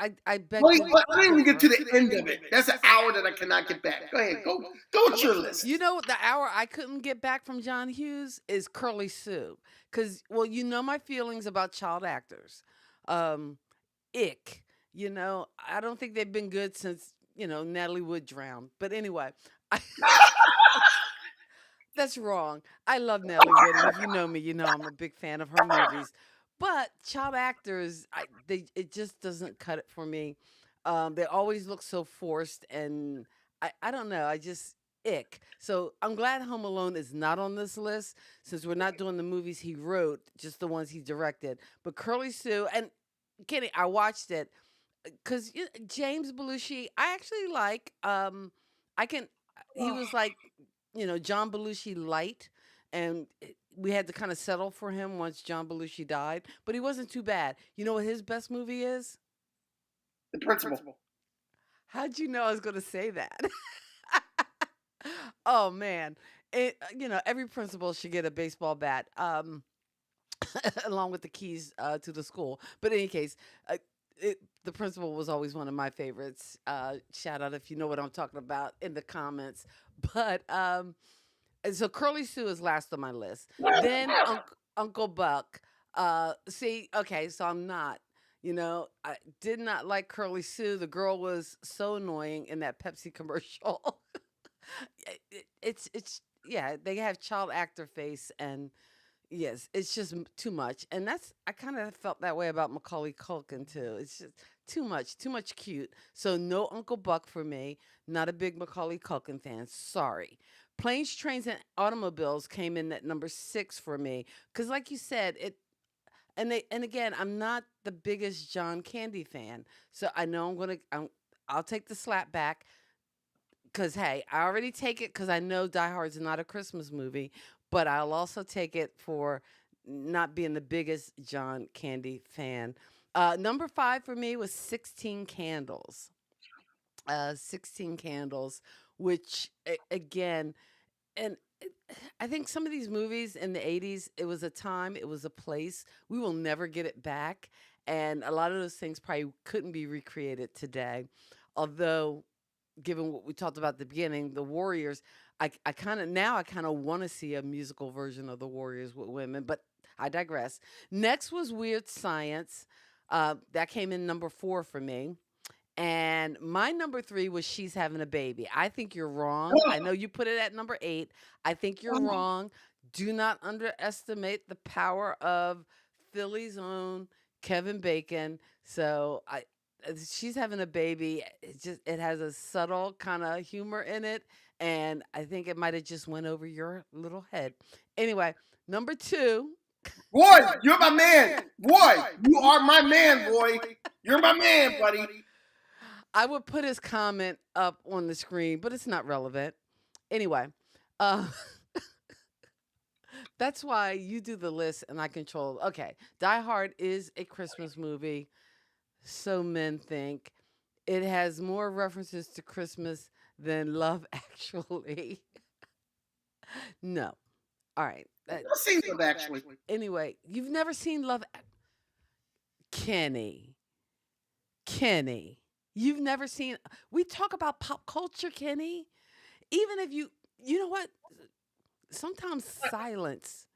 I bet. Well, I didn't even get to the end of it. That's an hour that I cannot get back. Go ahead, go with your list. You know, the hour I couldn't get back from John Hughes is Curly Sue, because you know my feelings about child actors. Ick. You know, I don't think they've been good since Natalie Wood drowned. But anyway, that's wrong. I love Natalie Wood, and if you know me, you know I'm a big fan of her movies. But child actors, it just doesn't cut it for me. They always look so forced, and I don't know. I just ick. So I'm glad Home Alone is not on this list, since we're not doing the movies he wrote, just the ones he directed. But Curly Sue and Kenny, I watched it because James Belushi, I actually like. I can. He was like, John Belushi light, and we had to kind of settle for him once John Belushi died. But he wasn't too bad. You know what his best movie is? The Principal. How'd you know I was going to say that? Oh man, every principal should get a baseball bat. Along with the keys to the school. But in any case, the principal was always one of my favorites. Shout out if you know what I'm talking about in the comments. But and so Curly Sue is last on my list. Then Uncle Buck. Okay, so I'm not. I did not like Curly Sue. The girl was so annoying in that Pepsi commercial. It's yeah, they have child actor face, and yes, it's just too much. And I kind of felt that way about Macaulay Culkin too. It's just too much cute. So no Uncle Buck for me. Not a big Macaulay Culkin fan. Sorry. Planes, Trains, and Automobiles came in at number 6 for me because, like you said, and again, I'm not the biggest John Candy fan, so I know I'll take the slap back. Because, hey, I already take it because I know Die Hard's not a Christmas movie, but I'll also take it for not being the biggest John Candy fan. Number 5 for me was 16 Candles. 16 Candles, which, again, and I think some of these movies in the 80s, it was a time, it was a place. We will never get it back. And a lot of those things probably couldn't be recreated today. Although, given what we talked about at the beginning, the Warriors, I kind of want to see a musical version of the Warriors with women, but I digress. Next was Weird Science. That came in number 4 for me. And my number 3 was She's Having a Baby. I think you're wrong. I know you put it at number 8. I think you're wrong. Do not underestimate the power of Philly's own Kevin Bacon. So She's Having a Baby. It has a subtle kind of humor in it, and I think it might have just went over your little head. Anyway, number 2. Boy, you're my man. Boy, you are my man, boy. You're my man, buddy. I would put his comment up on the screen, but it's not relevant. Anyway, that's why you do the list and I control. Okay, Die Hard is a Christmas movie. So men think. It has more references to Christmas than Love Actually. No. All right. I've seen Love Actually. Anyway, you've never seen Kenny. You've never seen. We talk about pop culture, Kenny. Even if you know what? Sometimes silence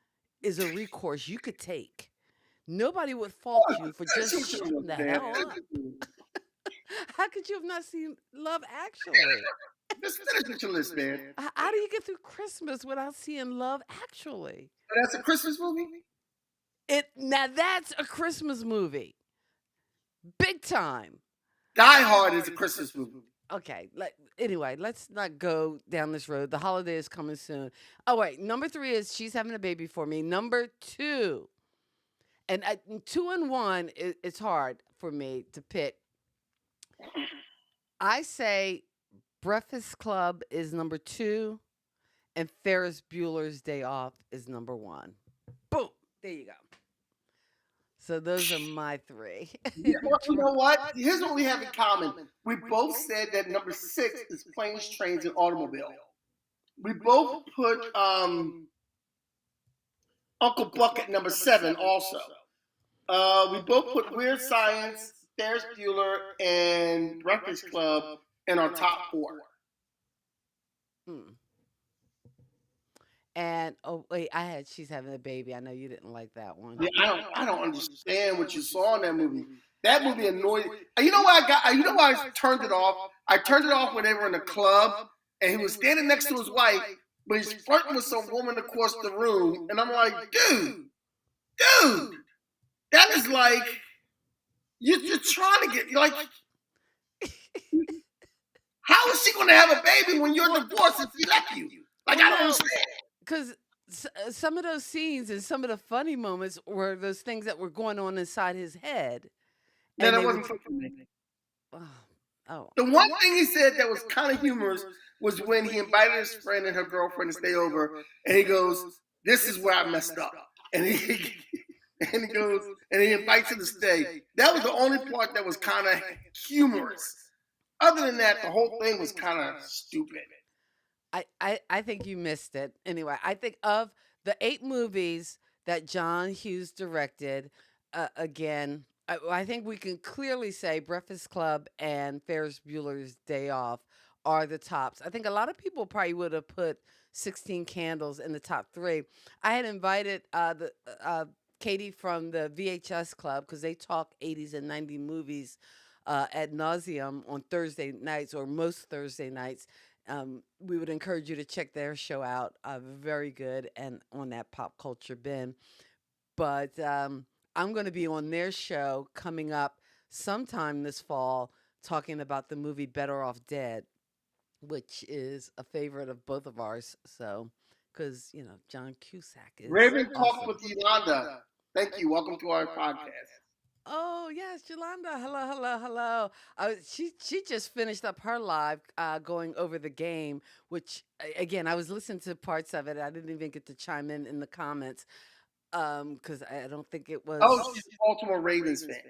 is a recourse you could take. Nobody would fault you for just shutting the hell up. How could you have not seen Love Actually? Just finish with your list, man. How do you get through Christmas without seeing Love Actually? That's a Christmas movie? Now that's a Christmas movie. Big time. Die Hard is a Christmas movie. Okay. Anyway, let's not go down this road. The holiday is coming soon. Oh, wait. Number 3 is She's Having a Baby for me. Number 2. And 2 and 1, it's hard for me to pick. I say Breakfast Club is number 2, and Ferris Bueller's Day Off is number 1. Boom. There you go. So those are my three. Yeah, well, you know what? Here's what we have in common. We both said that number 6 is planes, trains, and automobile. We both put Uncle Buck at number 7 also. We both put Weird Science, Ferris Bueller, and Breakfast Club in our top 4. Hmm. And oh wait, she's having a baby. I know you didn't like that one. Yeah, I don't understand what you saw in that movie. That movie annoyed. You know why I got? You know why I turned it off? I turned it off when they were in the club and he was standing next to his wife, but he's flirting with some woman across the room, and I'm like, dude, that is like you're trying to get like. How is she going to have a baby when you're divorced and she left you? Like, I don't understand. Because some of those scenes and some of the funny moments were those things that were going on inside his head. Then it wasn't funny. Oh. The one thing he said that was kind of humorous was when he invited his friend and her girlfriend to stay over, and he goes, "This is where I messed up," and he goes and he invites her to stay. That was the only part that was kind of humorous. Other than that, the whole thing was kind of stupid. I think you missed it. Anyway, I think of the 8 movies that John Hughes directed, again, I think we can clearly say Breakfast Club and Ferris Bueller's Day Off are the tops. I think a lot of people probably would have put 16 Candles in the top 3. I had invited Katie from the VHS Club because they talk 80s and 90s movies ad nauseum on Thursday nights or most Thursday nights. We would encourage you to check their show out. Very good and on that pop culture bin. But I'm going to be on their show coming up sometime this fall talking about the movie Better Off Dead, which is a favorite of both of ours. So, because, John Cusack is. Raven awesome. Talk with Yolanda. Thank you. Welcome to our podcast. Oh yes, Yolanda. Hello. She just finished up her live going over the game, which again I was listening to parts of it. I didn't even get to chime in the comments because I don't think it was. Oh, she's a Baltimore Ravens fan.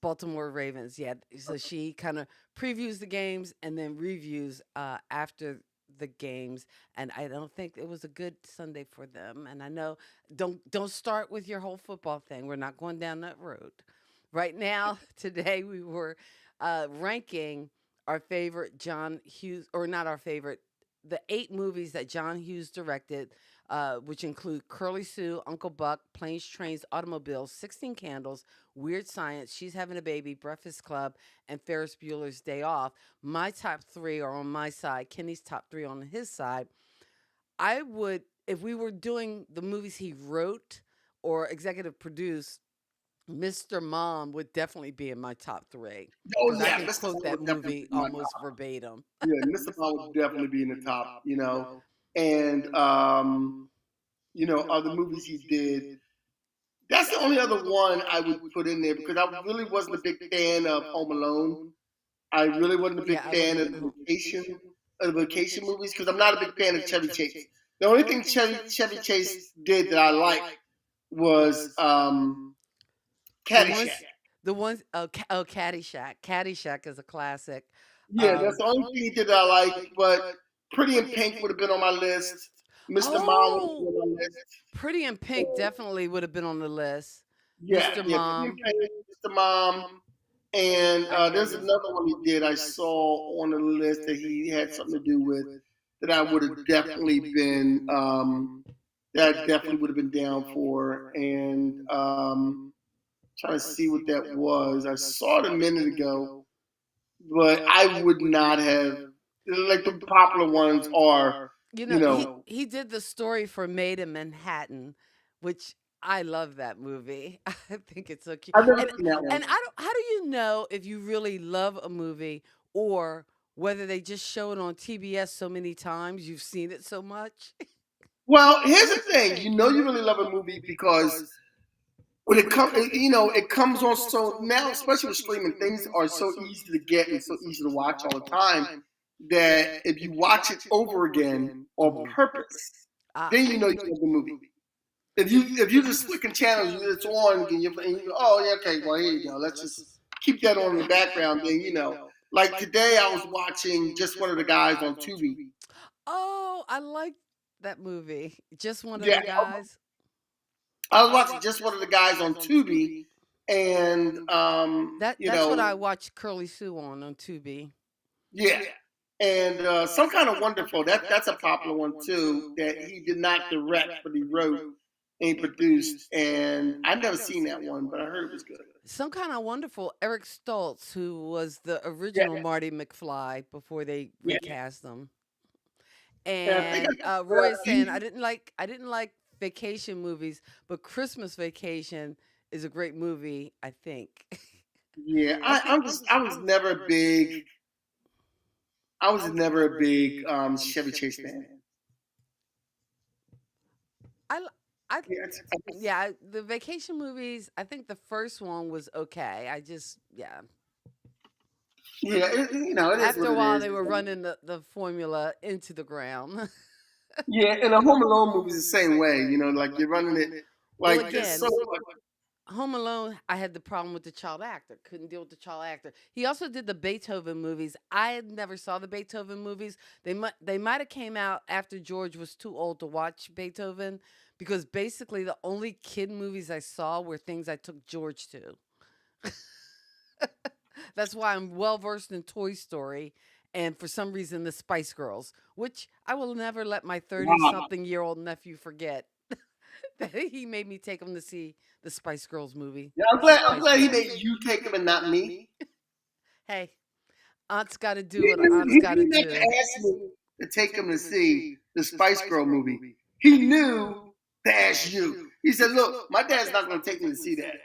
Baltimore Ravens, yeah. So she kind of previews the games and then reviews after the games, and I don't think it was a good Sunday for them. And I know don't start with your whole football thing. We're not going down that road. Right now, today we were ranking our favorite John Hughes, or not our favorite, the 8 movies that John Hughes directed, which include Curly Sue, Uncle Buck, Planes, Trains, Automobiles, 16 Candles, Weird Science, She's Having a Baby, Breakfast Club, and Ferris Bueller's Day Off. My top 3 are on my side. Kenny's top 3 on his side. I would, if we were doing the movies he wrote or executive produced, Mr. Mom would definitely be in my top 3. Oh I yeah, can Mr. quote that movie almost verbatim. Yeah, Mr. Mom would definitely be in the top. And other movies he did. That's the only other one I would put in there because I really wasn't a big fan of Home Alone. I really wasn't a big fan of the vacation movies because I'm not a big fan of Chevy Chase. The only thing Chevy Chase did that I liked was Caddyshack. The ones, Caddyshack. Caddyshack is a classic. Yeah, that's the only thing he did that I like. But Pretty in Pink would have been on my list. Mr. Mom would have been on my list. Pretty in Pink definitely would have been on the list. Yeah, Mr. Mom. Pretty in Pink, Mr. Mom. And there's another one he did I saw on the list that he had something to do with that I would have definitely been down for. And trying to see what that was. I saw it a minute ago, but I would not have like the popular ones are. He did the story for Made in Manhattan, which I love that movie. I think it's so cute. I've never seen that one. And how do you know if you really love a movie or whether they just show it on TBS so many times, you've seen it so much? Well, here's the thing. You really love a movie because when it comes on so now, especially with streaming, things are so easy to get and so easy to watch all the time that if you watch it over again on purpose, then you know you love the movie. if you just flicking channels, it's on, and you go, oh yeah, okay, well here you go. Let's just keep that on in the background. Then like today I was watching just one of the guys on Tubi. Oh, I like that movie. Just one of Yeah, the guys. I was watching just one of the guys on Tubi, and That's what I watched Curly Sue on Tubi. yeah, and Some Kind of Wonderful. That's a popular one too. That he did not direct, but he wrote and he produced. And I've never seen that one, but I heard it was good. Some Kind of Wonderful. Eric Stoltz, who was the Yeah, original Marty McFly before they yeah. recast him. And I think And Roy is saying I didn't like vacation movies, but Christmas Vacation is a great movie. I think. yeah, I was never a big Chevy Chase fan. I l- I Yeah, yeah, the vacation movies. I think the first one was okay. I just yeah, it is After what a it while, is. they were running the formula into the ground. Yeah, and the Home Alone movie is the same way. Like you're running it Well, like there's again, so much. Home Alone, I had the problem with the child actor. Couldn't deal with the child actor. He also did the Beethoven movies. I had never saw the Beethoven movies. They might have came out after George was too old to watch Beethoven, because basically the only kid movies I saw were things I took George to. That's why I'm well versed in Toy Story and for some reason the Spice Girls, which I will never let my 30 Wow. something year old nephew forget that he made me take him to see the Spice Girls movie. Yeah, The I'm Spice glad he Girls. made you take him and not me. Hey, aunt's got to do He what knew aunt's he got to didn't have to do. ask me to take him to see the Spice Girl movie. He knew to ask you. He said, "Look, my dad's not going to take me to see that.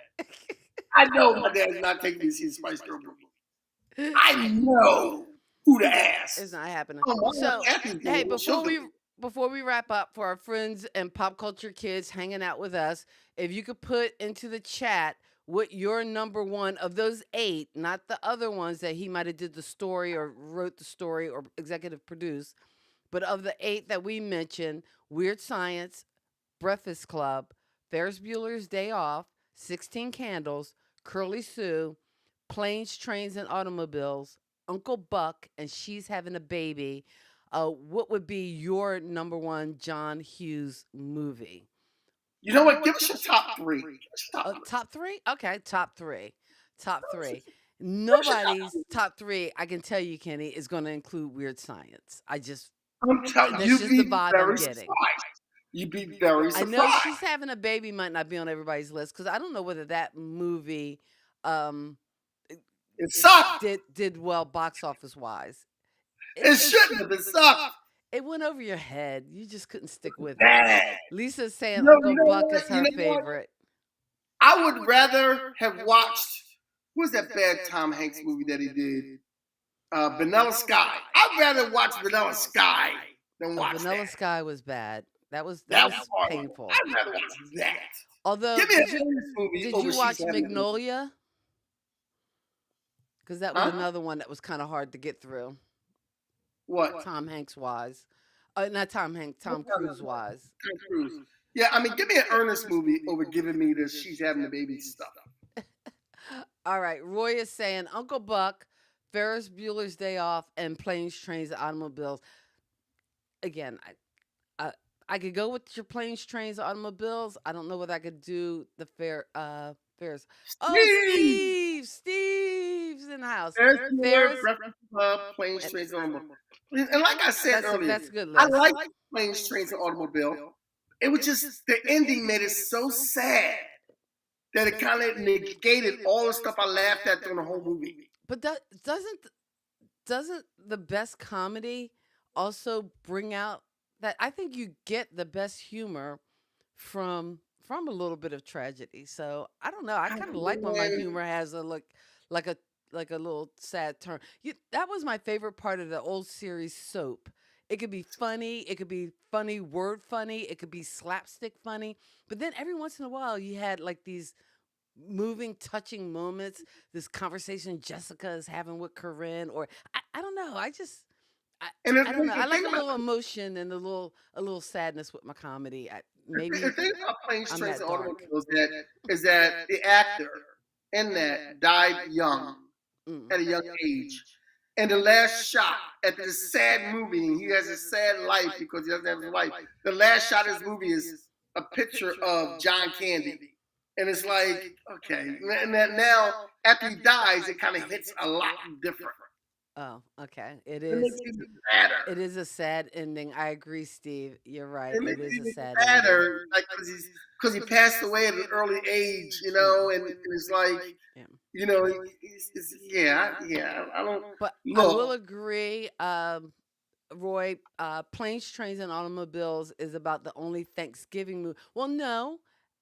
I know my dad's not taking me to see the Spice Girl movie. I know who to ask." It's not happening. Oh, my So, Kathy's hey, going. She'll do. before we wrap up, for our friends and pop culture kids hanging out with us, if you could put into the chat what your number one of those 8, not the other ones that he might have did the story or wrote the story or executive produced, but of the 8 that we mentioned: Weird Science, Breakfast Club, Ferris Bueller's Day Off, 16 Candles, Curly Sue, Planes, Trains, and Automobiles, Uncle Buck, and She's Having a Baby. What would be your number one John Hughes movie? You know what? Give us your top three. Give us your top three. Top 3? Okay, top 3. Top 3. Give us your top Nobody's three. top 3, I can tell you, Kenny, is going to include Weird Science. I'm telling That's you, just the you'd be vibe I'm very getting. surprised. You'd be very I know surprised. She's Having a Baby might not be on everybody's list because I don't know whether that movie um, It sucked. did well box office wise. It shouldn't have. It sucked. It went over your head. You just couldn't stick with it. Bad. Lisa's saying You Uncle know Buck what? is her favorite. I would rather have watched. What was that bad Tom Hanks movie that he did? Vanilla Sky. I'd rather watch Vanilla Sky than watch Vanilla that. Sky was bad. That was That was painful. I'd rather watch that. Although, Give me an English movie did over you She's watch Having a Baby. Magnolia? Because that was Huh? another one that was kind of hard to get through. What? Tom Hanks wise. Not Tom Hanks, Tom Cruise wise. Tom Cruise. Yeah, I mean, give me an earnest movie over giving me the She's Having a Baby stuff. All right. Roy is saying Uncle Buck, Ferris Bueller's Day Off, and Planes, Trains, and Automobiles. Again, I could go with your Planes, Trains, and Automobiles. I don't know whether I could do the Ferris. Oh, Steve's in the house. Ferris. Breakfast Club, Planes, Trains, and Automobile. And like I said earlier, That's a good I list. like Planes, Trains, and Automobile. It was just the ending made it so sad that it kind of negated all the stuff I laughed at during the whole movie. But doesn't the best comedy also bring out that I think you get the best humor from a little bit of tragedy. So I don't know. I kind of like when my humor has a like a little sad turn. That was my favorite part of the old series Soap. It could be funny. It could be funny word funny. It could be slapstick funny. But then every once in a while, you had like these moving, touching moments. This conversation Jessica is having with Corinne, or I don't know. I And don't know. I like a little emotion and a little sadness with my comedy. maybe The thing about Planes, I'm Trains, that and dark. Automobiles is that the actor in that died young, at a young age. And the last shot at this sad movie, and he has a sad life because he doesn't have his wife. The last shot of this movie is a picture of John Candy. And it's like, okay. And now, after he dies, it kind of hits a lot different. Oh, okay. It makes it even sadder. It is a sad ending. I agree, Steve. You're right. It makes It it is a even sad sadder, ending. like because he passed away at an early age, you know, and it's like, Yeah. you know, yeah. I don't. But I Look, will agree, Roy, Planes, Trains, and Automobiles is about the only Thanksgiving movie. Well, no.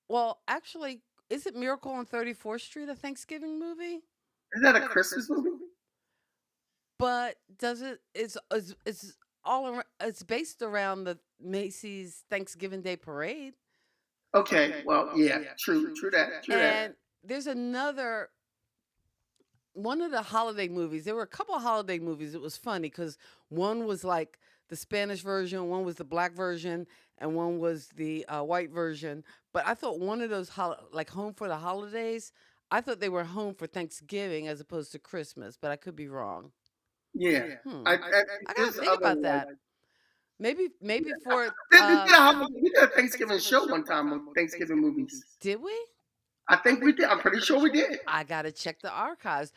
Well, actually, is it Miracle on 34th Street a Thanksgiving movie? is that a Christmas movie? But does it? It's all around. It's based around the Macy's Thanksgiving Day Parade. Okay, well, yeah, true that. And there's another one of the holiday movies. There were a couple of holiday movies. It was funny because one was like the Spanish version, one was the black version, and one was the white version. But I thought one of those like Home for the Holidays. I thought they were home for Thanksgiving as opposed to Christmas, but I could be wrong. Yeah, I gotta there's think other about ones. that. Maybe for We did a Thanksgiving show one time on Thanksgiving movies. did we? I think we did. I'm pretty sure we did. I gotta check the archives.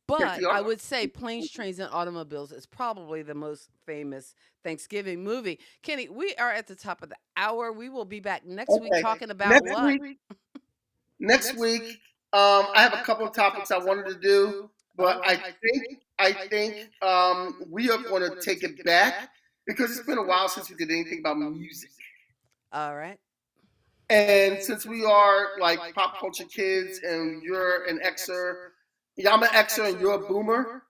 But I would say Planes, Trains, and Automobiles is probably the most famous Thanksgiving movie. Kenny, we are at the top of the hour. We will be back next week talking about what? Next week, I have a couple of topics I wanted to do, but I think we are going to take it back because it's been a while since we did anything about music. All right. And since we are like pop culture kids and you're an Xer, I'm an Xer and you're a boomer,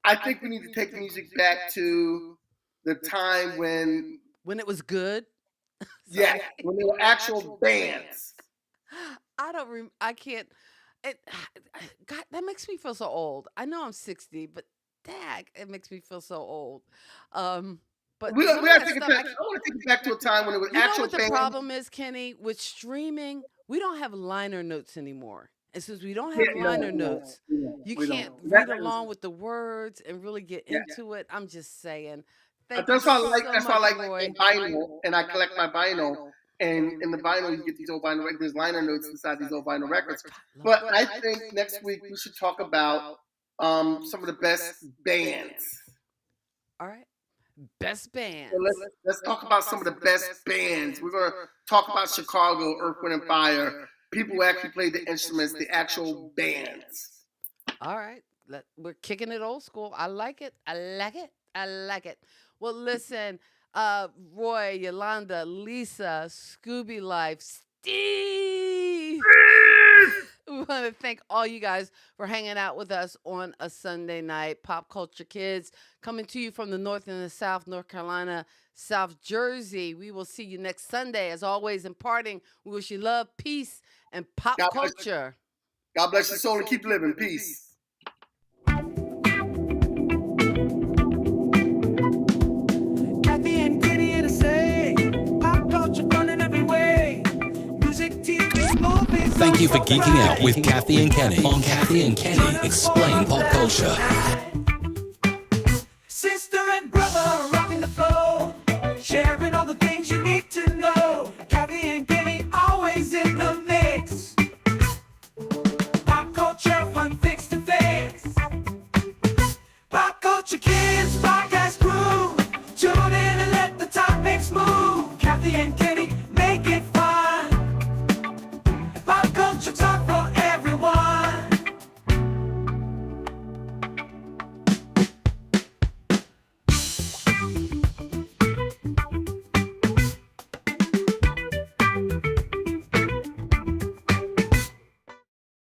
I think we need to take music back to the time when it was good. Yeah, when there were actual bands. I can't. God, that makes me feel so old. I know I'm 60, but dag, it makes me feel so old. But we gotta take it back. I want to take it back to a time when it was actual bands. You know what the problem is, Kenny? With streaming, we don't have liner notes anymore. And since we don't have liner notes, you can't read along with the words and really get into it. I'm just saying. That's why I like vinyl, and I collect my vinyl. And in the vinyl, you get these old vinyl records. There's liner notes inside these old vinyl records. But I think next week we should talk about some of the best bands. All right. Best bands. So let's talk about some of the best bands. We're going to talk about Chicago, Earth, Wind, and Fire. People who actually played the instruments, the actual bands. All right. We're kicking it old school. I like it. Well, listen, Roy, Yolanda, Lisa, Scooby Life, Steve. We want to thank all you guys for hanging out with us on a Sunday night. Pop Culture Kids coming to you from the North and the South, North Carolina, South Jersey. We will see you next Sunday. As always, in parting, we wish you love, peace, and pop culture. God bless your soul and keep living. Peace. Thank you for geeking out with Kathy and Kenny on Kathy and Kenny Explain Pop Culture.